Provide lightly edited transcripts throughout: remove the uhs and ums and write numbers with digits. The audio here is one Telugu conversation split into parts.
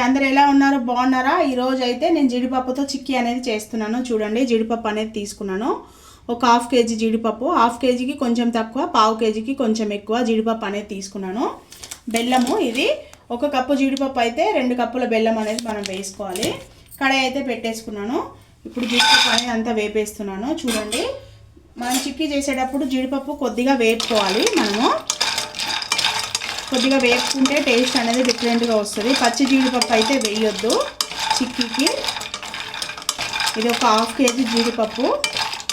అందరు ఎలా ఉన్నారు? బాగున్నారా? ఈరోజు అయితే నేను జీడిపప్పుతో చిక్కీ అనేది చేస్తున్నాను. చూడండి, జీడిపప్పు అనేది తీసుకున్నాను. ఒక హాఫ్ కేజీ జీడిపప్పు, హాఫ్ కేజీకి కొంచెం తక్కువ, పావు కేజీకి కొంచెం ఎక్కువ జీడిపప్పు అనేది తీసుకున్నాను. బెల్లము, ఇది ఒక కప్పు జీడిపప్పు అయితే 2 కప్పుల బెల్లం అనేది మనం వేసుకోవాలి. కడాయి అయితే పెట్టేసుకున్నాను. ఇప్పుడు జీడిపప్పు అనేది అంతా వేపేస్తున్నాను. చూడండి, మనం చిక్కీ చేసేటప్పుడు జీడిపప్పు కొద్దిగా వేపుకోవాలి. మనము కొద్దిగా వేపుకుంటే టేస్ట్ అనేది డిఫరెంట్గా వస్తుంది. పచ్చి జీడిపప్పు అయితే వేయొద్దు చిక్కీకి. ఇది ఒక హాఫ్ కేజీ జీడిపప్పు,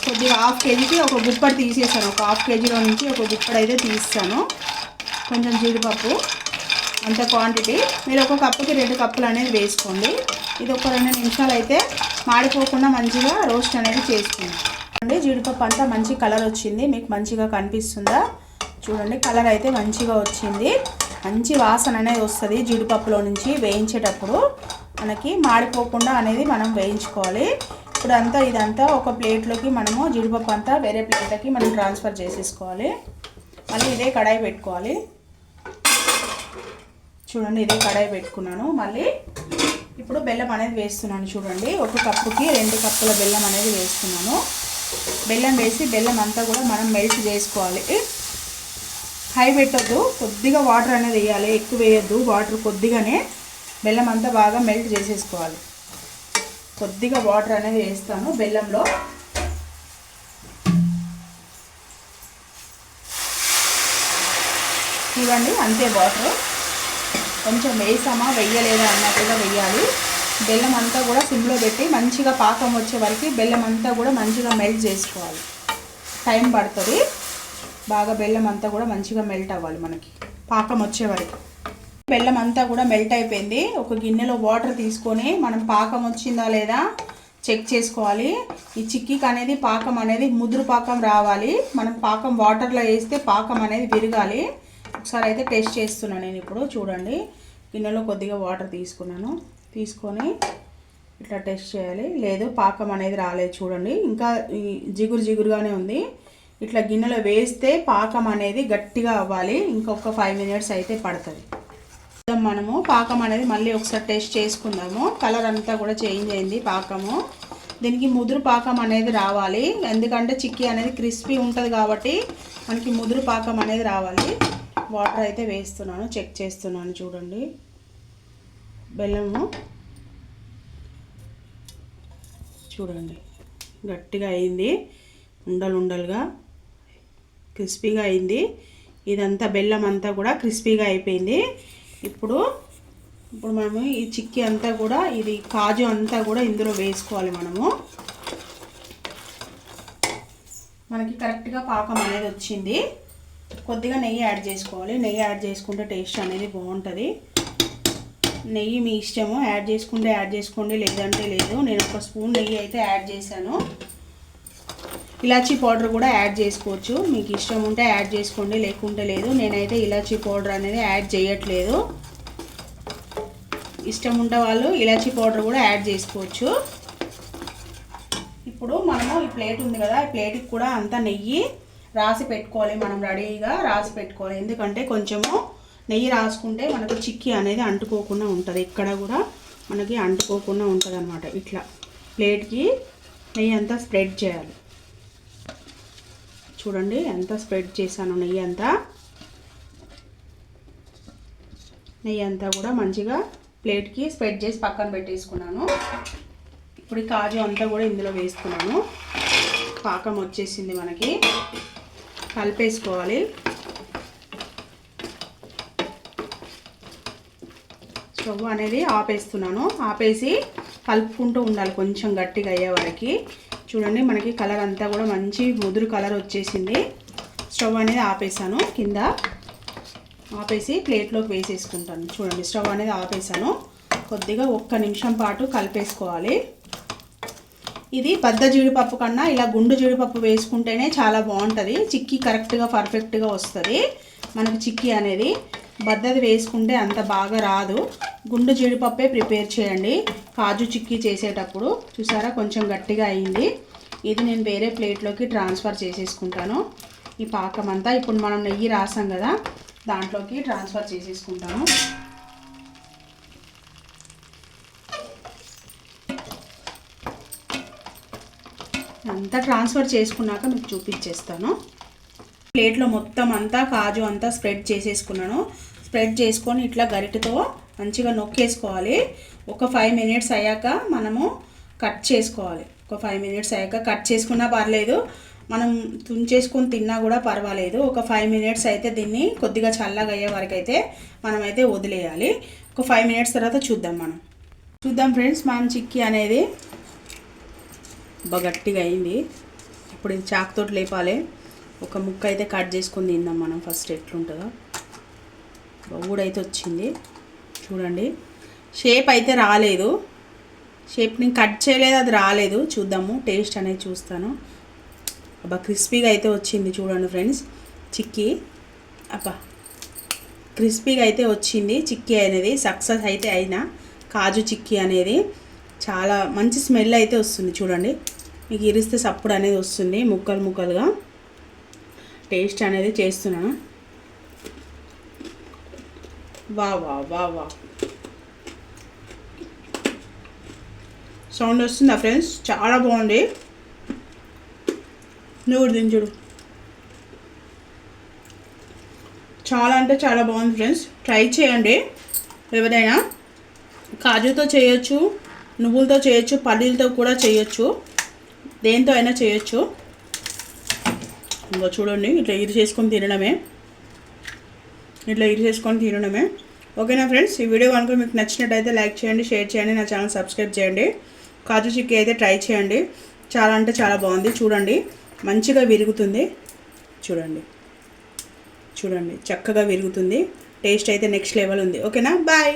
కొద్దిగా హాఫ్ కేజీకి ఒక గుప్పడి తీసేసాను. ఒక హాఫ్ కేజీలో నుంచి ఒక గుప్పడి అయితే తీస్తాను. కొంచెం జీడిపప్పు అంత క్వాంటిటీ. మీరు ఒక కప్పుకి 2 కప్పులు అనేది వేసుకోండి. ఇది ఒక 2 నిమిషాలు అయితే మాడిపోకుండా మంచిగా రోస్ట్ అనేది చేసుకోండి. జీడిపప్పు అంతా మంచి కలర్ వచ్చింది. మీకు మంచిగా కనిపిస్తుందా? చూడండి, కలర్ అయితే మంచిగా వచ్చింది. మంచి వాసన అనేది వస్తుంది జీడిపప్పులో నుంచి. వేయించేటప్పుడు మనకి మాడిపోకుండా అనేది మనం వేయించుకోవాలి. ఇప్పుడు ఇదంతా ఒక ప్లేట్లోకి మనము జీడిపప్పు అంతా వేరే ప్లేట్లోకి మనం ట్రాన్స్ఫర్ చేసేసుకోవాలి. మళ్ళీ ఇదే కడాయి పెట్టుకోవాలి. చూడండి, ఇదే కడాయి పెట్టుకున్నాను. మళ్ళీ ఇప్పుడు బెల్లం అనేది వేస్తున్నాను. చూడండి, ఒక కప్పుకి 2 కప్పుల బెల్లం అనేది వేస్తున్నాను. బెల్లం వేసి బెల్లం అంతా కూడా మనం మెల్ట్ చేసుకోవాలి. హై పెట్టొద్దు, కొద్దిగా వాటర్ అనేది వేయాలి, ఎక్కువ వేయొద్దు. వాటర్ కొద్దిగానే బెల్లం అంతా బాగా మెల్ట్ చేసేసుకోవాలి. కొద్దిగా వాటర్ అనేది వేస్తాను బెల్లంలో. చూడండి, అంతే వాటర్. కొంచెం వేసామా వేయలేదా అన్నట్టుగా వేయాలి. బెల్లం అంతా కూడా సిమ్లో పెట్టి మంచిగా పాకం వచ్చే వరకు బెల్లం అంతా కూడా మంచిగా మెల్ట్ చేసుకోవాలి. టైం పడుతుంది. బాగా బెల్లం అంతా కూడా మంచిగా మెల్ట్ అవ్వాలి మనకి పాకం వచ్చే వరకు. బెల్లం అంతా కూడా మెల్ట్ అయిపోయింది. ఒక గిన్నెలో వాటర్ తీసుకొని మనం పాకం వచ్చిందా లేదా చెక్ చేసుకోవాలి. ఈ చిక్కీకి అనేది పాకం అనేది ముదురు పాకం రావాలి. మనం పాకం వాటర్లో వేస్తే పాకం అనేది విరగాలి. ఒకసారి అయితే టెస్ట్ చేస్తున్నాను నేను ఇప్పుడు. చూడండి, గిన్నెలో కొద్దిగా వాటర్ తీసుకున్నాను. తీసుకొని ఇట్లా టెస్ట్ చేయాలి. లేదు, పాకం అనేది రాలేదు. చూడండి, ఇంకా జిగురుగానే ఉంది. ఇట్లా గిన్నెలో వేస్తే పాకం అనేది గట్టిగా అవ్వాలి. ఇంకొక 5 మినిట్స్ అయితే పడుతుంది. మనము పాకం అనేది మళ్ళీ ఒకసారి టెస్ట్ చేసుకుందాము. కలర్ అంతా కూడా చేంజ్ అయింది పాకము. దీనికి ముదురు పాకం అనేది రావాలి. ఎందుకంటే చిక్కీ అనేది క్రిస్పీ ఉంటుంది కాబట్టి మనకి ముదురు పాకం అనేది రావాలి. వాటర్ అయితే వేస్తున్నాను, చెక్ చేస్తున్నాను. చూడండి, బెల్లము చూడండి గట్టిగా అయింది, ఉండలుగా క్రిస్పీగా అయింది. ఇదంతా బెల్లం అంతా కూడా క్రిస్పీగా అయిపోయింది. ఇప్పుడు మనము ఈ చిక్కీ అంతా కూడా, ఇది కాజు అంతా కూడా ఇందులో వేసుకోవాలి. మనకి కరెక్ట్గా పాకం అనేది వచ్చింది. కొద్దిగా నెయ్యి యాడ్ చేసుకోవాలి. నెయ్యి యాడ్ చేసుకుంటే టేస్ట్ అనేది బాగుంటుంది. నెయ్యి మీ ఇష్టము, యాడ్ చేసుకుంటే యాడ్ చేసుకోండి, లేదంటే లేదు. నేను 1 స్పూన్ నెయ్యి అయితే యాడ్ చేశాను. ఇలాచీ పౌడర్ కూడా యాడ్ చేసుకోవచ్చు. మీకు ఇష్టం ఉంటే యాడ్ చేసుకోండి, లేకుంటే లేదు. నేనైతే ఇలాచీ పౌడర్ అనేది యాడ్ చేయట్లేదు. ఇష్టం ఉంటే వాళ్ళు ఇలాచీ పౌడర్ కూడా యాడ్ చేసుకోవచ్చు. ఇప్పుడు మనము ఈ ప్లేట్ ఉంది కదా, ఈ ప్లేట్కి కూడా అంతా నెయ్యి రాసి పెట్టుకోవాలి. మనం రెడీగా రాసి పెట్టుకోవాలి. ఎందుకంటే కొంచెము నెయ్యి రాసుకుంటే మనకు చిక్కీ అనేది అంటుకోకుండా ఉంటుంది. ఇక్కడ కూడా మనకి అంటుకోకుండా ఉంటుంది అన్నమాట. ఇట్లా ప్లేట్కి నెయ్యి అంతా స్ప్రెడ్ చేయాలి. చూడండి, ఎంత స్ప్రెడ్ చేశాను నెయ్యి అంతా కూడా మంచిగా ప్లేట్కి స్ప్రెడ్ చేసి పక్కన పెట్టేసుకున్నాను. ఇప్పుడు కాజు అంతా కూడా ఇందులో వేసుకున్నాను. పాకం వచ్చేసింది మనకి. కలిపేసుకోవాలి. స్టవ్ అనేది ఆపేస్తున్నాను. ఆపేసి కలుపుకుంటూ ఉండాలి కొంచెం గట్టిగా అయ్యే వరకు. చూడండి, మనకి కలర్ అంతా కూడా మంచి ముదురు కలర్ వచ్చేసింది. స్టవ్ అనేది ఆపేసాను. కింద ఆపేసి ప్లేట్లోకి వేసేసుకుంటాను. చూడండి, స్టవ్ అనేది ఆపేసాను. కొద్దిగా 1 నిమిషం పాటు కలిపేసుకోవాలి. ఇది బద్ద జీడిపప్పు కన్నా ఇలా గుండు జీడిపప్పు వేసుకుంటేనే చాలా బాగుంటుంది. చిక్కీ కరెక్ట్గా పర్ఫెక్ట్గా వస్తుంది మనకు చిక్కీ అనేది. బద్దది వేసుకుంటే అంత బాగా రాదు. గుండు జీడిపప్పే ప్రిపేర్ చేయండి కాజు చిక్కీ చేసేటప్పుడు. చూసారా, కొంచెం గట్టిగా అయింది. ఇది నేను వేరే ప్లేట్లోకి ట్రాన్స్ఫర్ చేసేసుకుంటాను. ఈ పాకం అంతా ఇప్పుడు మనం నెయ్యి రాసాం కదా, దాంట్లోకి ట్రాన్స్ఫర్ చేసేసుకుంటాను. అంతా ట్రాన్స్ఫర్ చేసుకున్నాక మీకు చూపించేస్తాను. ప్లేట్లో మొత్తం అంతా కాజు అంతా స్ప్రెడ్ చేసేసుకున్నాను. స్ప్రెడ్ చేసుకొని ఇట్లా గరిటెతో మంచిగా నొక్కేసుకోవాలి. ఒక 5 మినిట్స్ అయ్యాక మనము కట్ చేసుకోవాలి. ఒక 5 మినిట్స్ అయ్యాక కట్ చేసుకున్నా పర్లేదు, మనం తుంచేసుకొని తిన్నా కూడా పర్వాలేదు. ఒక 5 మినిట్స్ అయితే దీన్ని కొద్దిగా చల్లగా అయ్యే వరకు అయితే మనమైతే వదిలేయాలి. ఒక 5 మినిట్స్ తర్వాత చూద్దాం ఫ్రెండ్స్. మనం చిక్కీ అనేది బాగా గట్టిగా అయింది. ఇప్పుడు ఇది చాకుతోటి లేపాలి. ఒక ముక్క అయితే కట్ చేసుకొని తిందాం మనం ఫస్ట్ ఎట్లుంటుందో. ఊడైతే వచ్చింది చూడండి. షేప్ అయితే రాలేదు, షేప్ నేను కట్ చేయలేదు, అది రాలేదు. చూద్దాము, టేస్ట్ అనేది చూస్తాను. అబ్బా క్రిస్పీగా అయితే వచ్చింది చూడండి ఫ్రెండ్స్. చిక్కీ అబ్బా క్రిస్పీగా అయితే వచ్చింది. చిక్కీ అనేది సక్సెస్ అయితే అయినా కాజు చిక్కీ అనేది చాలా మంచి స్మెల్ అయితే వస్తుంది చూడండి. మీకు ఇరిస్తే సప్పుడు అనేది వస్తుంది, ముక్కలు ముక్కలుగా. టేస్ట్ అనేది చేస్తున్నాను. వా వా వా వా సౌండ్ వస్తుందా ఫ్రెండ్స్? చాలా బాగుంది. నువ్వు దించుడు చాలా అంటే చాలా బాగుంది ఫ్రెండ్స్. ట్రై చేయండి ఎవరైనా. కాజుతో చేయొచ్చు, నువ్వులతో చేయొచ్చు, పల్లీలతో కూడా చేయొచ్చు, దేంతో అయినా చేయొచ్చు. ఇంకా చూడండి, ఇట్లా చేసుకొని తినడమే. ఓకేనా ఫ్రెండ్స్? ఈ వీడియో కనుక మీకు నచ్చినట్టయితే లైక్ చేయండి, షేర్ చేయండి, నా ఛానల్ సబ్స్క్రైబ్ చేయండి. కాజు చిక్కీ అయితే ట్రై చేయండి. చాలా అంటే చాలా బాగుంది. చూడండి మంచిగా విరుగుతుంది. చూడండి చక్కగా విరుగుతుంది. టేస్ట్ అయితే నెక్స్ట్ లెవెల్ ఉంది. ఓకేనా? బాయ్.